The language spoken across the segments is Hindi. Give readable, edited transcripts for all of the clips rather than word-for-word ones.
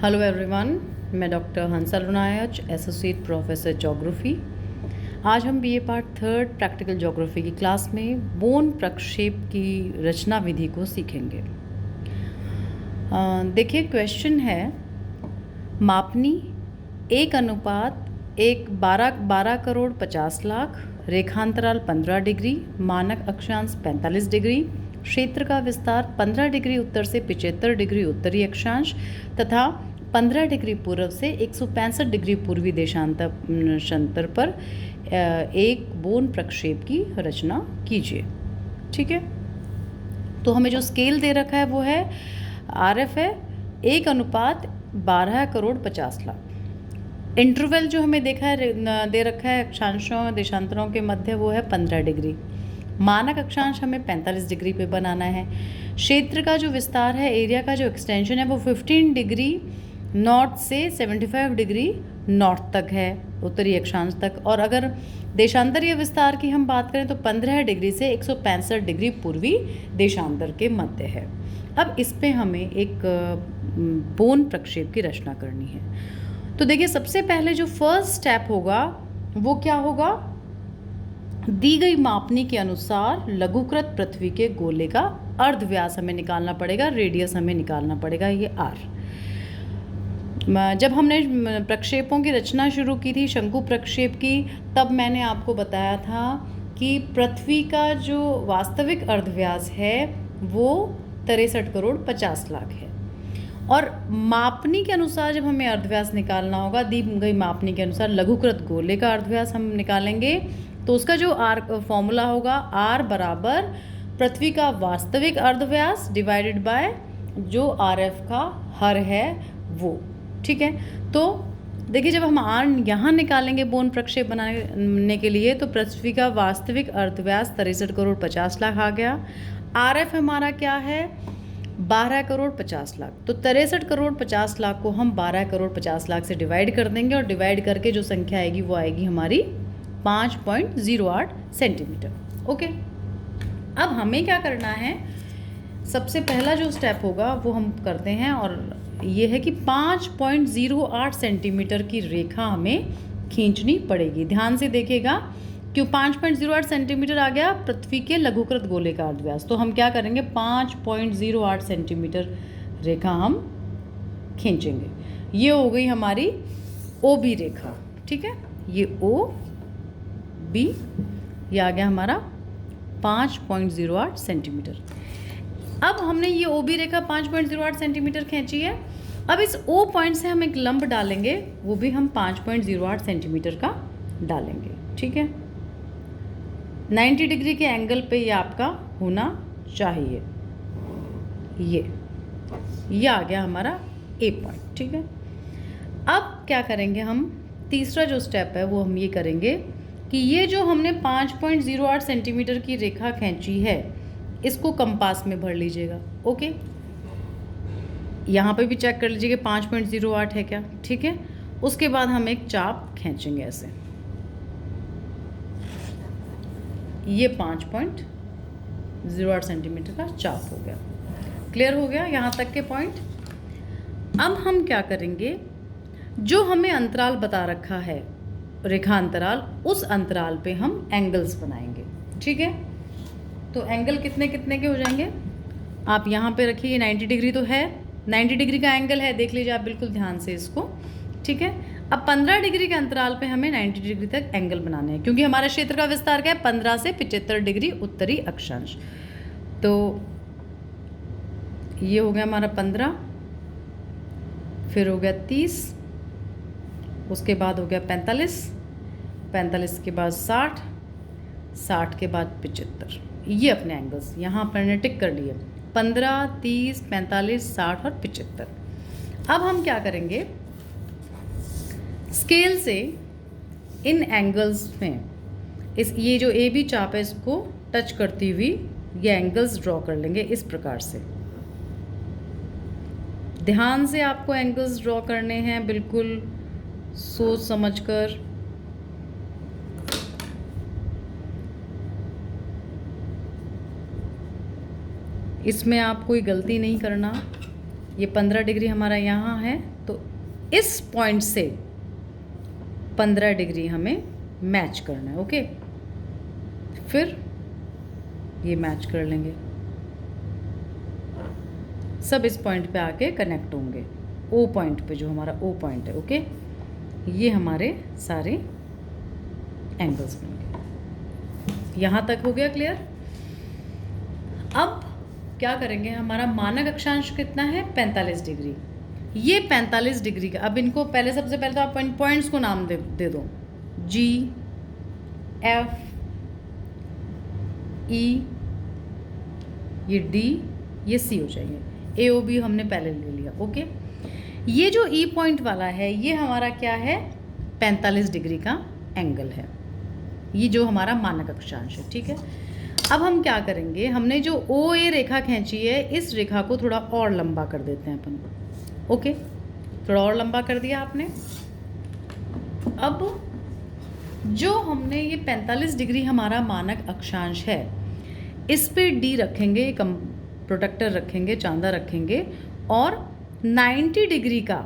हेलो एवरीवन, मैं doctor Hansal Runayach, associate professor geography. आज हम BA part third practical geography की क्लास में बोन प्रक्षेप की रचना विधि को सीखेंगे। देखिए, क्वेश्चन है मापनी 1:1 12 करोड़ 50 लाख, रेखांतराल 15 डिग्री, मानक अक्षांश 45 डिग्री, क्षेत्र का विस्तार 15 डिग्री उत्तर से 75 डिग्री उत्तरी अक्षांश तथा 15 डिग्री पूर्व से 165 डिग्री पूर्वी देशांतर पर एक बोन प्रक्षेप की रचना कीजिए। ठीक है, तो हमें जो स्केल दे रखा है वो है RF है 1:12 करोड़ 50 लाख। इंटरवल जो हमें दे रखा है अक्षांशों देशांतरों के मध्य वो है 15 डिग्री। मानक अक्षांश हमें 45 डिग्री पे बनाना है। क्षेत्र का जो विस्तार है, एरिया का जो एक्सटेंशन है वो 15 डिग्री नॉर्थ से 75 डिग्री नॉर्थ तक है, उत्तरी अक्षांश तक। और अगर देशांतरीय विस्तार की हम बात करें तो 15 डिग्री से 165 डिग्री पूर्वी देशांतर के मध्य है। अब इस पे हमें एक बोन प्रक्षेप की रचना करनी है। तो देखिए, सबसे पहले जो फर्स्ट स्टेप होगा वो क्या होगा, दी गई मापनी के अनुसार लघुकृत पृथ्वी के गोले का अर्धव्यास हमें निकालना पड़ेगा, रेडियस हमें निकालना पड़ेगा, ये r। जब हमने प्रक्षेपों की रचना शुरू की थी, शंकु प्रक्षेप की, तब मैंने आपको बताया था कि पृथ्वी का जो वास्तविक अर्धव्यास है वो 63 करोड़ 50 लाख है। और मापनी के अनुसार जब हमें अर्धव्यास निकालना होगा, दी गई मापनी के अनुसार लघुकृत गोले का अर्धव्यास हम निकालेंगे, तो उसका जो फॉर्मूला होगा r बराबर पृथ्वी का वास्तविक अर्धव्यास डिवाइडेड बाय जो RF का हर है वो। ठीक है, तो देखिए, जब हम r यहाँ निकालेंगे बोन प्रक्षेप बनाने के लिए, तो पृथ्वी का वास्तविक अर्धव्यास 63 करोड़ 50 लाख आ गया। RF हमारा क्या है, 12 करोड़ 50 लाख। तो 63 करोड़ 50 लाख को हम 12 करोड़ 50 लाख से डिवाइड कर देंगे और डिवाइड करके जो संख्या आएगी वो आएगी हमारी 5.08 सेंटीमीटर। ओके, अब हमें क्या करना है, सबसे पहला जो स्टेप होगा वो हम करते हैं और ये है कि 5.08 सेंटीमीटर की रेखा हमें खींचनी पड़ेगी। ध्यान से देखिएगा, क्यों 5.08 सेंटीमीटर आ गया, पृथ्वी के लघुकृत गोले का अर्धव्यास। तो हम क्या करेंगे, 5.08 सेंटीमीटर रेखा हम खींचेंगे। ये हो गई हमारी OB रेखा। ठीक है, ये OB, ये आ गया हमारा 5.08 सेंटीमीटर। अब हमने ये OB रेखा 5.08 सेंटीमीटर खींची है। अब इस O पॉइंट से हम एक लंब डालेंगे, वो भी हम 5.08 सेंटीमीटर का डालेंगे। ठीक है, 90 डिग्री के एंगल पे ये आपका होना चाहिए। ये आ गया हमारा A पॉइंट। ठीक है, अब क्या करेंगे हम, तीसरा जो स्टेप है वो हम ये करेंगे कि ये जो हमने 5.08 सेंटीमीटर की रेखा खींची है, इसको कंपास में भर लीजिएगा। ओके, यहाँ पे भी चेक कर लीजिए कि 5.08 है क्या। ठीक है, उसके बाद हम एक चाप खींचेंगे ऐसे, ये 5.08 सेंटीमीटर का चाप हो गया। क्लियर हो गया यहाँ तक के पॉइंट। अब हम क्या करेंगे, जो हमें अंतराल बता रखा है रेखा अंतराल, उस अंतराल पे हम एंगल्स बनाएंगे। ठीक है, तो एंगल कितने कितने के हो जाएंगे, आप यहाँ पे रखिए। 90 डिग्री तो है, 90 डिग्री का एंगल है, देख लीजिए आप बिल्कुल ध्यान से इसको। ठीक है, अब 15 डिग्री के अंतराल पे हमें 90 डिग्री तक एंगल बनाने हैं, क्योंकि हमारे क्षेत्र का विस्तार क्या है, 15 से 75 डिग्री उत्तरी अक्षांश। तो ये हो गया हमारा 15, फिर हो गया 30, उसके बाद हो गया 45, 45 के बाद 60, 60 के बाद 75। ये अपने एंगल्स यहाँ पर ने टिक कर लिए, 15, 30, 45, 60 और 75। अब हम क्या करेंगे, स्केल से इन एंगल्स में ये जो AB चाप है इसको टच करती हुई ये एंगल्स ड्रॉ कर लेंगे इस प्रकार से। ध्यान से आपको एंगल्स ड्रॉ करने हैं, बिल्कुल सोच समझकर। इसमें आप कोई गलती नहीं करना। ये 15 डिग्री हमारा यहाँ है, तो इस पॉइंट से 15 डिग्री हमें मैच करना है। ओके, फिर ये मैच कर लेंगे, सब इस पॉइंट पे आके कनेक्ट होंगे, ओ पॉइंट पे, जो हमारा ओ पॉइंट है। ओके, ये हमारे सारे एंगल्स बन गए। यहाँ तक हो गया क्लियर। अब क्या करेंगे, हमारा मानक अक्षांश कितना है, 45 डिग्री। ये 45 डिग्री का, अब इनको पहले, सबसे पहले तो आप पॉइंट्स को नाम दे दो, जी, एफ, ई, ये डी, ये सी हो जाएंगे। ए ओ बी हमने पहले ले लिया। ओके, ये जो ई पॉइंट वाला है, ये हमारा क्या है, 45 डिग्री का एंगल है, ये जो हमारा मानक अक्षांश है। ठीक है, अब हम क्या करेंगे, हमने जो ओ ए रेखा खींची है, इस रेखा को थोड़ा और लंबा कर देते हैं अपन। ओके, थोड़ा और लंबा कर दिया आपने। अब जो हमने ये 45 डिग्री हमारा मानक अक्षांश है, इस पे डी रखेंगे, कम प्रोटेक्टर रखेंगे, चांदा रखेंगे, और 90 डिग्री का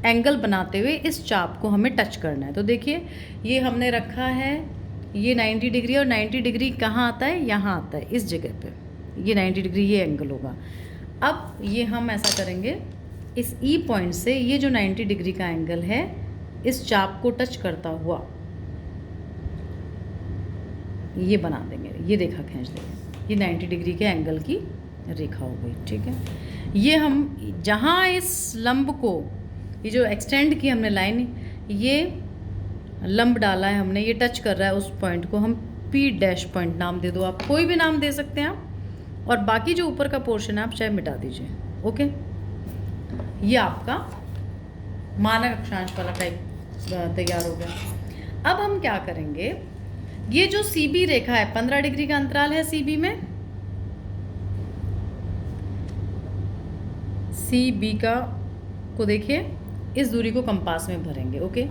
एंगल बनाते हुए इस चाप को हमें टच करना है। तो देखिए, ये हमने रखा है, ये 90 डिग्री, और 90 डिग्री कहाँ आता है, यहाँ आता है, इस जगह पे ये 90 डिग्री ये एंगल होगा। अब ये हम ऐसा करेंगे, इस ई पॉइंट से ये जो 90 डिग्री का एंगल है, इस चाप को टच करता हुआ ये बना देंगे, ये रेखा खींच देंगे, ये 90 डिग्री के एंगल की रेखा हो गई। ठीक है, ये हम जहाँ इस लंब को, ये जो एक्सटेंड की हमने लाइन, ये लंब डाला है हमने, ये टच कर रहा है उस पॉइंट को, हम पी डैश पॉइंट नाम दे दो, आप कोई भी नाम दे सकते हैं आप, और बाकी जो ऊपर का पोर्शन है आप चाहे मिटा दीजिए। ओके, ये आपका मानक अक्षांश वाला टाइप तैयार हो गया। अब हम क्या करेंगे, ये जो सी बी रेखा है, 15 डिग्री का अंतराल है सी बी में, सी बी का को देखिए, इस दूरी को कंपास में भरेंगे। ओके,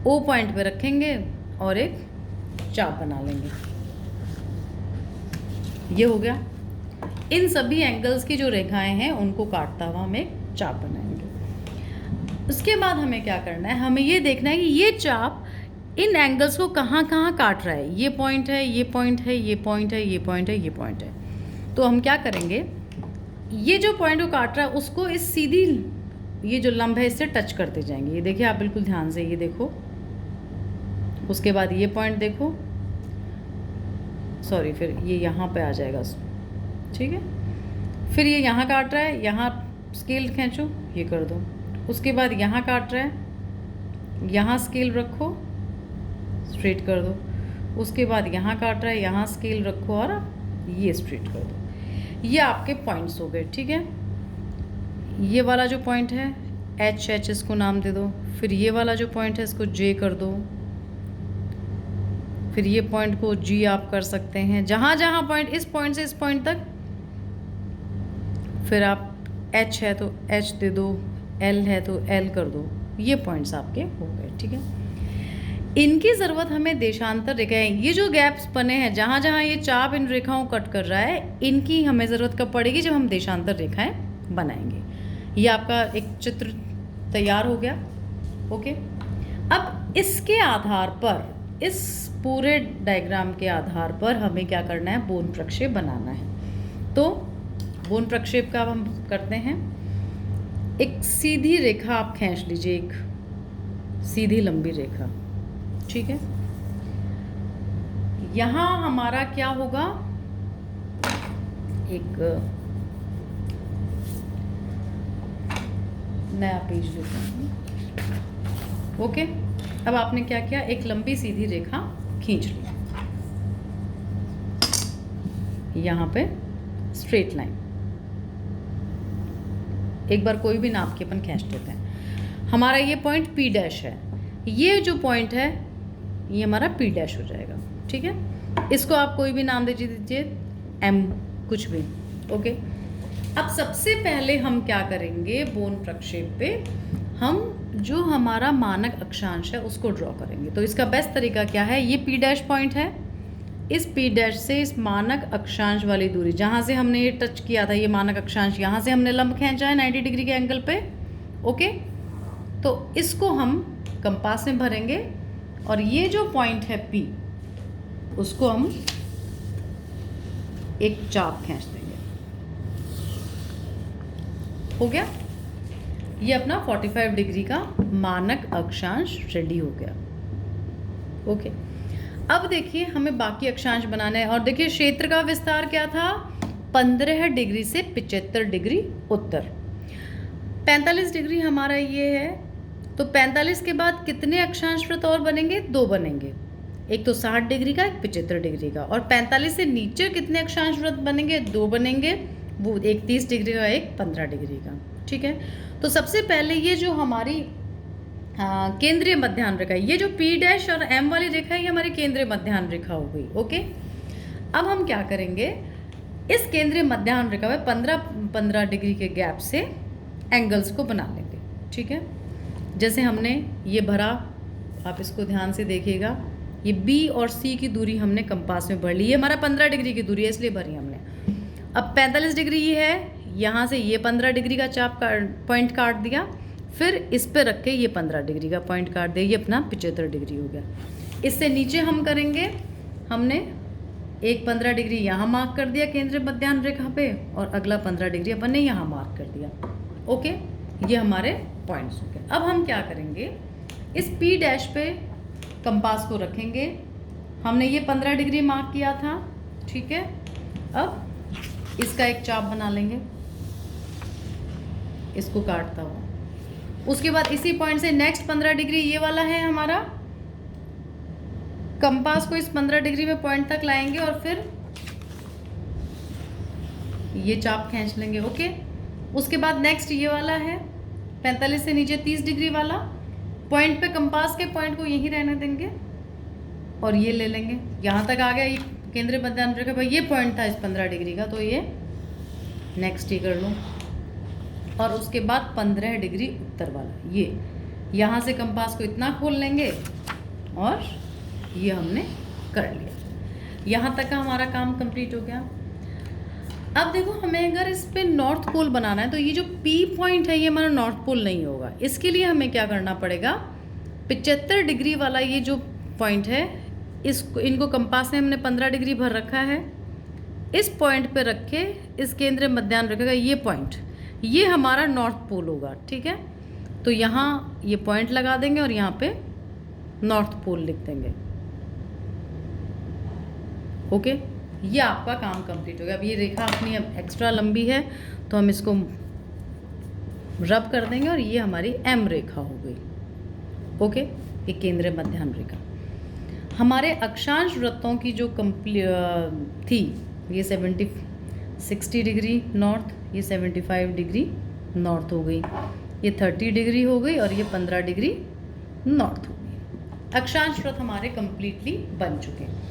ओ पॉइंट पे रखेंगे और एक चाप बना लेंगे, ये हो गया। इन सभी एंगल्स की जो रेखाएं हैं उनको काटता हुआ हम एक चाप बनाएंगे। उसके बाद हमें क्या करना है, हमें ये देखना है कि ये चाप इन एंगल्स को कहाँ कहाँ काट रहा है। ये पॉइंट है, ये पॉइंट है, ये पॉइंट है, ये पॉइंट है, ये पॉइंट है। तो हम क्या करेंगे, ये जो पॉइंट को काट रहा है उसको इस सीधी, ये जो लंब है, इससे टच करते जाएंगे। ये देखिए आप बिल्कुल ध्यान से, ये देखो। उसके बाद ये पॉइंट देखो, सॉरी, फिर ये यहाँ पे आ जाएगा। ठीक है, फिर ये यहाँ काट रहा है, यहाँ स्केल खींचो, ये कर दो। उसके बाद यहाँ काट रहा है, यहाँ स्केल रखो, स्ट्रेट कर दो। उसके बाद यहाँ काट रहा है, यहाँ स्केल रखो और ये स्ट्रेट कर दो। ये आपके पॉइंट्स हो गए। ठीक है, ये वाला जो पॉइंट है एच, एच इसको नाम दे दो। फिर ये वाला जो पॉइंट है इसको जे कर दो। फिर ये पॉइंट को जी आप कर सकते हैं, जहाँ जहाँ पॉइंट, इस पॉइंट से इस पॉइंट तक। फिर आप एच है तो एच दे दो, एल है तो एल कर दो। ये पॉइंट्स आपके हो गए। ठीक है, इनकी ज़रूरत हमें देशांतर रेखाएं, ये जो गैप्स बने हैं, जहाँ जहाँ ये चाप इन रेखाओं कट कर रहा है, इनकी हमें ज़रूरत कब पड़ेगी, जब हम देशांतर रेखाएं बनाएंगे। ये आपका एक चित्र तैयार हो गया। ओके, अब इसके आधार पर, इस पूरे डायग्राम के आधार पर हमें क्या करना है, बोन प्रक्षेप बनाना है। तो बोन प्रक्षेप का हम करते हैं, एक सीधी रेखा आप खींच लीजिए, एक सीधी लंबी रेखा। ठीक है, यहाँ हमारा क्या होगा, एक नया पेज लेते हैं। ओके, अब आपने क्या किया, एक लंबी सीधी रेखा खींच ली, यहाँ पे स्ट्रेट लाइन। एक बार कोई भी नाप के अपन खींच लेते हैं। हमारा ये पॉइंट पी डैश है, ये जो पॉइंट है ये हमारा पी डैश हो जाएगा। ठीक है, इसको आप कोई भी नाम दे दीजिए, एम कुछ भी। ओके, अब सबसे पहले हम क्या करेंगे, बोन प्रक्षेप पे हम जो हमारा मानक अक्षांश है उसको ड्रॉ करेंगे। तो इसका बेस्ट तरीका क्या है, ये पी डैश पॉइंट है, इस P डैश से इस मानक अक्षांश वाली दूरी, जहाँ से हमने ये टच किया था, ये मानक अक्षांश, यहाँ से हमने लंब खींचा है 90 डिग्री के एंगल पे। ओके, तो इसको हम कंपास में भरेंगे और ये जो पॉइंट है P, उसको हम एक चाप खींच देंगे। हो गया, ये अपना 45 डिग्री का मानक अक्षांश रेडी हो गया। ओके, अब देखिए हमें बाकी अक्षांश बनाना है। और देखिए क्षेत्र का विस्तार क्या था, 15 डिग्री से 75 डिग्री उत्तर। 45 डिग्री हमारा ये है, तो 45 के बाद कितने अक्षांश वृत्त और बनेंगे? 2 बनेंगे, एक तो 60 डिग्री का, एक 75 डिग्री का। और 45 से नीचे कितने अक्षांश वृत्त बनेंगे? 2 बनेंगे, वो एक 30 डिग्री का, एक 15 डिग्री का। ठीक है, तो सबसे पहले ये जो हमारी केंद्रीय मध्याह्न रेखा, ये जो P डैश और M वाली रेखा है, ये हमारी केंद्रीय मध्याह्न रेखा हो गई। ओके, अब हम क्या करेंगे, इस केंद्रीय मध्याह्न रेखा में 15 डिग्री के गैप से एंगल्स को बना लेंगे। ठीक है, जैसे हमने ये भरा, आप इसको ध्यान से देखिएगा, ये B और C की दूरी हमने कंपास में भर ली। ये हमारा 15 डिग्री की दूरी है, इसलिए भरी हमने। अब 45 डिग्री ये है, यहाँ से ये 15 डिग्री का चाप पॉइंट काट दिया, फिर इस पे रख के ये 15 डिग्री का पॉइंट काट दिया, ये अपना 75 डिग्री हो गया। इससे नीचे हम करेंगे, हमने एक 15 डिग्री यहाँ मार्क कर दिया केंद्रीय मध्याह्न रेखा पे, और अगला 15 डिग्री अपन ने यहाँ मार्क कर दिया। ओके, ये हमारे पॉइंट्स हो गए। अब हम क्या करेंगे, इस P डैश पे कंपास को रखेंगे। हमने ये 15 डिग्री मार्क किया था। ठीक है, अब इसका एक चाप बना लेंगे, इसको काटता हुआ। उसके बाद इसी पॉइंट से नेक्स्ट 15 डिग्री ये वाला है हमारा, कंपास को इस 15 डिग्री में पॉइंट तक लाएंगे और फिर ये चाप खींच लेंगे। ओके, उसके बाद नेक्स्ट ये वाला है 45 से नीचे 30 डिग्री वाला पॉइंट पे, कंपास के पॉइंट को यहीं रहने देंगे और ये ले लेंगे। यहाँ तक आ गया, ये केंद्रीय मध्याह्न रेखा भाई, ये पॉइंट था इस 15 डिग्री का, तो ये नेक्स्ट ही कर लो। और उसके बाद 15 डिग्री उत्तर वाला, ये यहाँ से कंपास को इतना खोल लेंगे और ये हमने कर लिया। यहाँ तक का हमारा काम कंप्लीट हो गया। अब देखो, हमें अगर इस पे नॉर्थ पोल बनाना है, तो ये जो P पॉइंट है, ये हमारा नॉर्थ पोल नहीं होगा। इसके लिए हमें क्या करना पड़ेगा, 75 डिग्री वाला ये जो पॉइंट है, इनको कंपास में हमने 15 डिग्री भर रखा है, इस पॉइंट पे रख के इस केंद्रीय मध्याह्न रेखा का ये पॉइंट, ये हमारा नॉर्थ पोल होगा। ठीक है, तो यहाँ ये पॉइंट लगा देंगे और यहाँ पे नॉर्थ पोल लिख देंगे। ओके, ये आपका काम कंप्लीट हो गया। अब ये रेखा अपनी अब एक्स्ट्रा लंबी है, तो हम इसको रब कर देंगे और ये हमारी M रेखा हो गई। ओके, ये केंद्रीय मध्याह्न रेखा। हमारे अक्षांश वृत्तों की जो थी, ये 60 डिग्री नॉर्थ, ये 75 डिग्री नॉर्थ हो गई, ये 30 डिग्री हो गई और ये 15 डिग्री नॉर्थ हो गई। अक्षांश वृत्त हमारे कंप्लीटली बन चुके हैं।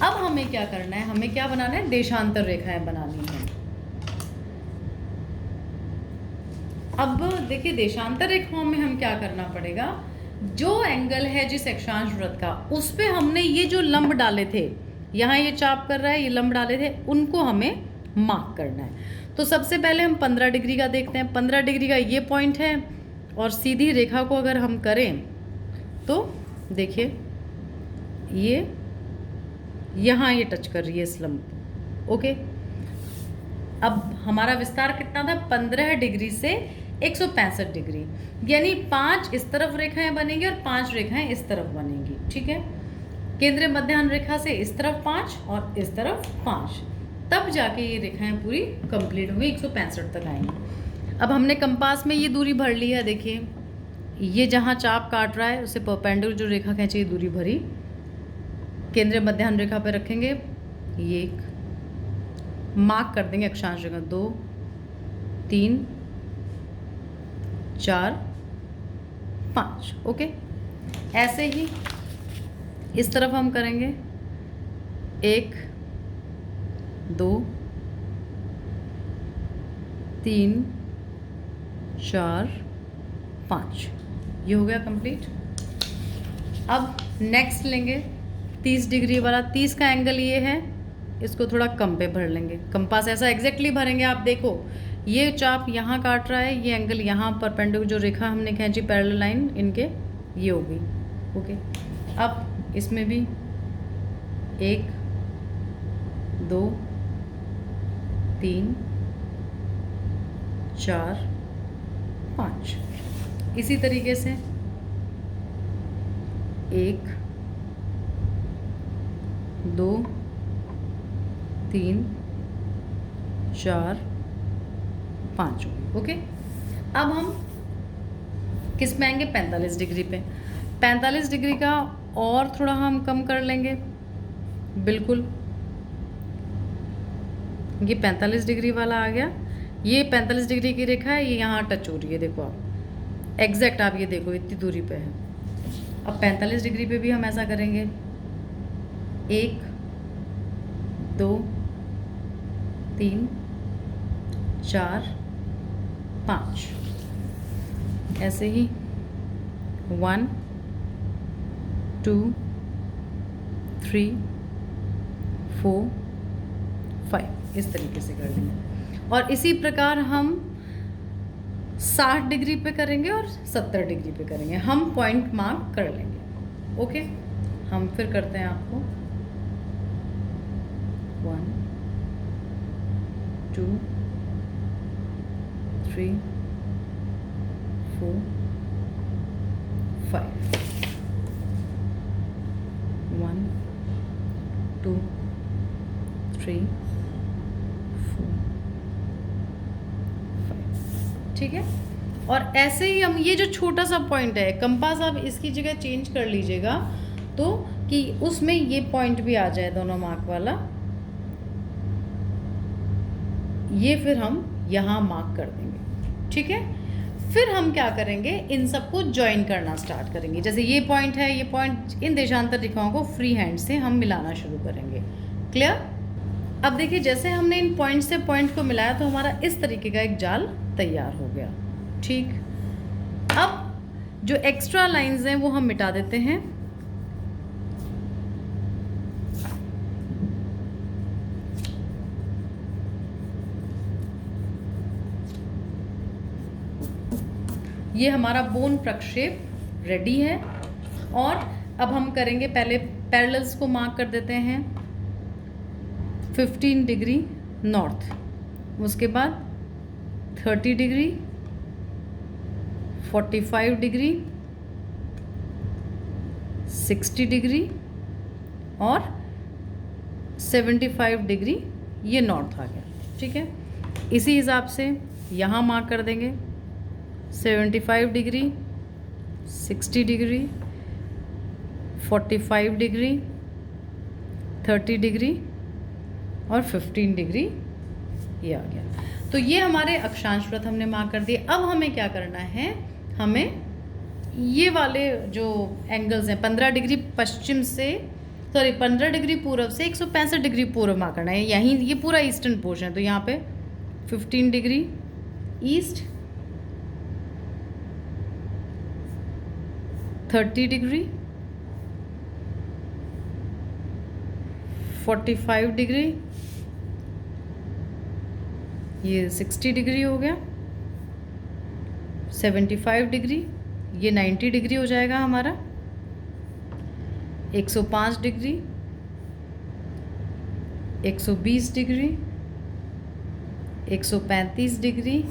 अब हमें क्या करना है, हमें क्या बनाना है, देशांतर रेखाएं बनानी है। अब देखिए, देशांतर रेखाओं में हम क्या करना पड़ेगा, जो एंगल है जिस अक्षांश वृत्त का, उस पे हमने ये जो लंब डाले थे, यहाँ ये चाप कर रहा है, ये लंब डाले थे, उनको हमें मार्क करना है। तो सबसे पहले हम 15 डिग्री का देखते हैं। 15 डिग्री का ये पॉइंट है, और सीधी रेखा को अगर हम करें तो देखिए, ये यहाँ ये टच कर रही है इस लंब। ओके, अब हमारा विस्तार कितना था, 15 डिग्री से 165 डिग्री, यानी 5 इस तरफ रेखाएं बनेंगी और 5 रेखाएं इस तरफ बनेंगी। ठीक है, केंद्रीय मध्याह्न रेखा से इस तरफ 5 और इस तरफ 5, तब जाके ये रेखाएं पूरी कंप्लीट होंगी, 165 तक आएंगी। अब हमने कंपास में ये दूरी भर ली है। देखिए, ये जहाँ चाप काट रहा है उसे परपेंडिकुलर जो रेखा खींची, ये दूरी भरी, केंद्रीय मध्याह्न रेखा पे रखेंगे, ये एक मार्क कर देंगे अक्षांश रेखा, 2 3 4 5। ओके, ऐसे ही इस तरफ हम करेंगे, 1 2 3 4 5, ये हो गया कंप्लीट। अब नेक्स्ट लेंगे, 30 डिग्री वाला, 30 का एंगल ये है, इसको थोड़ा कम पे भर लेंगे। कंपास ऐसा एग्जैक्टली भरेंगे। आप देखो ये चाप यहाँ काट रहा है, ये एंगल यहाँ परपेंडिकुलर जो रेखा हमने खींची पैरेलल लाइन इनके, ये हो गई। ओके, अब इसमें भी 1 2 3 4 5 इसी तरीके से 1 2 3 4 5। ओके, अब हम किस में आएंगे? 45 डिग्री पे। 45 डिग्री का और थोड़ा हम कम कर लेंगे। बिल्कुल, ये 45 डिग्री वाला आ गया। ये 45 डिग्री की रेखा है, ये यहाँ टच हो रही है, देखो आप एग्जैक्ट, आप ये देखो इतनी दूरी पे है। अब 45 डिग्री पे भी हम ऐसा करेंगे, 1 2 3 4 5, ऐसे ही 1 2 3 4 5 इस तरीके से कर देंगे। और इसी प्रकार हम 60 डिग्री पे करेंगे और 70 डिग्री पे करेंगे। हम पॉइंट मार्क कर लेंगे। ओके, हम फिर करते हैं आपको 1 2 3 4 5 1 2 3 4 5। ठीक है, और ऐसे ही हम ये जो छोटा सा पॉइंट है, कंपास आप इसकी जगह चेंज कर लीजिएगा तो कि उसमें ये पॉइंट भी आ जाए दोनों मार्क वाला। ये फिर हम यहाँ मार्क कर देंगे। ठीक है, फिर हम क्या करेंगे, इन सबको ज्वाइन करना स्टार्ट करेंगे। जैसे ये पॉइंट है, ये पॉइंट, इन देशांतर रेखाओं को फ्री हैंड से हम मिलाना शुरू करेंगे। क्लियर? अब देखिए, जैसे हमने इन पॉइंट से पॉइंट को मिलाया तो हमारा इस तरीके का एक जाल तैयार हो गया। ठीक, अब जो एक्स्ट्रा लाइंस हैं वो हम मिटा देते हैं। ये हमारा बोन प्रक्षेप रेडी है। और अब हम करेंगे, पहले पैरेलल्स को मार्क कर देते हैं 15 डिग्री नॉर्थ, उसके बाद 30 डिग्री, 45 डिग्री, 60 डिग्री और 75 डिग्री, ये नॉर्थ आ गया। ठीक है, इसी हिसाब से यहाँ मार्क कर देंगे 75 डिग्री, 60 डिग्री, 45 डिग्री, 30 डिग्री और 15 डिग्री, ये आ गया। तो ये हमारे अक्षांश वृत्त हमने मार्क कर दिए। अब हमें क्या करना है, हमें ये वाले जो एंगल्स हैं 15 डिग्री पश्चिम से, 15 डिग्री पूर्व से 165 डिग्री पूर्व मार्क करना है। यहीं ये पूरा ईस्टर्न पोर्शन है, तो यहाँ पे 15 डिग्री ईस्ट, 30 डिग्री, 45 डिग्री, ये 60 डिग्री हो गया, 75 डिग्री, ये 90 डिग्री हो जाएगा हमारा, 105 डिग्री, 120 डिग्री, 135 डिग्री,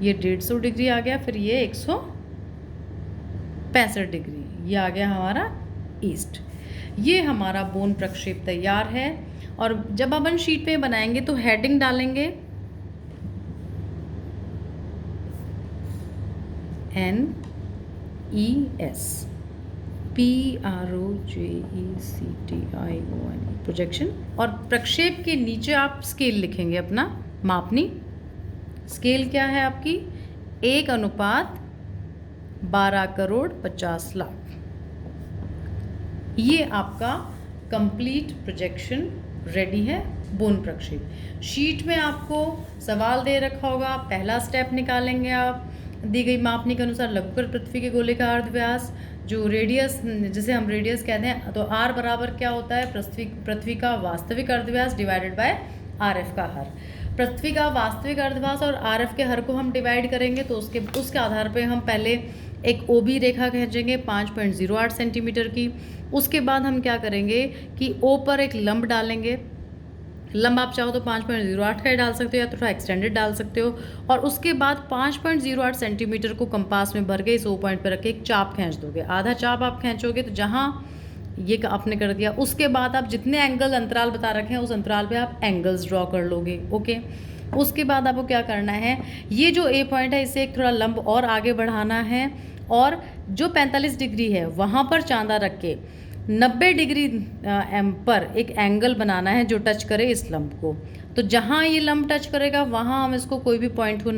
ये 150 डिग्री आ गया, फिर ये 165 डिग्री, ये आ गया हमारा ईस्ट। ये हमारा बोन प्रक्षेप तैयार है। और जब अपन शीट पे बनाएंगे तो हेडिंग डालेंगे NES PROJECTION प्रोजेक्शन। और प्रक्षेप के नीचे आप स्केल लिखेंगे अपना मापनी। स्केल क्या है आपकी? 1:12,50,00,000। ये आपका कंप्लीट प्रोजेक्शन रेडी है बोन प्रक्षेप। शीट में आपको सवाल दे रखा होगा, पहला स्टेप निकालेंगे आप, दी गई मापनी के अनुसार लघुकर पृथ्वी के गोले का अर्धव्यास, जो रेडियस जिसे हम रेडियस कहते हैं, तो r बराबर क्या होता है, पृथ्वी का वास्तविक अर्धव्यास डिवाइडेड बाय RF का हर। पृथ्वी का वास्तविक अर्धव्यास और RF के हर को हम डिवाइड करेंगे तो उसके आधार पे हम पहले एक OB रेखा खींचेंगे 5.08 सेंटीमीटर की। उसके बाद हम क्या करेंगे कि O पर एक लंब डालेंगे। लंब आप चाहो तो 5.08 का ही डाल सकते हो या तो थोड़ा एक्सटेंडेड डाल सकते हो। और उसके बाद 5.08 सेंटीमीटर को कंपास में भर के इस O पॉइंट पर रख के एक चाप खींच दोगे। आधा चाप आप खींचोगे तो जहाँ ये आपने कर दिया, उसके बाद आप जितने एंगल अंतराल बता रखे हैं उस अंतराल पे आप एंगल्स ड्रॉ कर लोगे। ओके, उसके बाद आपको क्या करना है, ये जो A पॉइंट है इसे एक थोड़ा लंब और आगे बढ़ाना है और जो 45 डिग्री है वहाँ पर चांदा रख के 90 डिग्री पर एक एंगल बनाना है जो टच करे इस लंब को। तो जहाँ ये लंब टच करेगा वहाँ हम इसको कोई भी पॉइंट